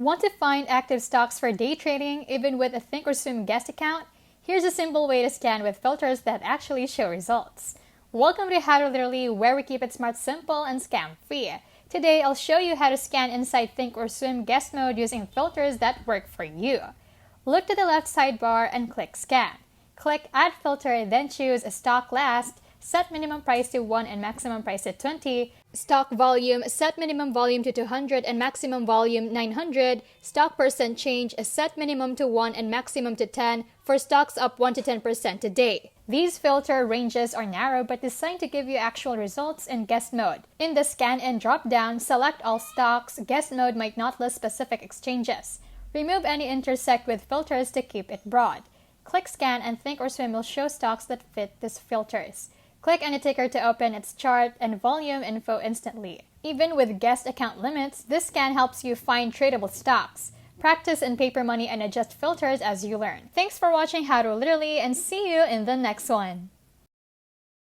Want to find active stocks for day trading even with a ThinkOrSwim guest account? Here's a simple way to scan with filters that actually show results. Welcome to How to Literally, where we keep it smart, simple, and scam-free. Today, I'll show you how to scan inside ThinkOrSwim guest mode using filters that work for you. Look to the left sidebar and click Scan. Click Add Filter, then choose a Stock Last, set minimum price to 1 and maximum price to 20, stock volume, set minimum volume to 200 and maximum volume 900, stock percent change, set minimum to 1 and maximum to 10 for stocks up 1 to 10% today. These filter ranges are narrow but designed to give you actual results in guest mode. In the Scan and drop-down, select all stocks. Guest mode might not list specific exchanges. Remove any intersect with filters to keep it broad. Click Scan and ThinkOrSwim will show stocks that fit these filters. Click any ticker to open its chart and volume info instantly. Even with guest account limits, this scan helps you find tradable stocks. Practice in paper money and adjust filters as you learn. Thanks for watching How to Literally, and see you in the next one.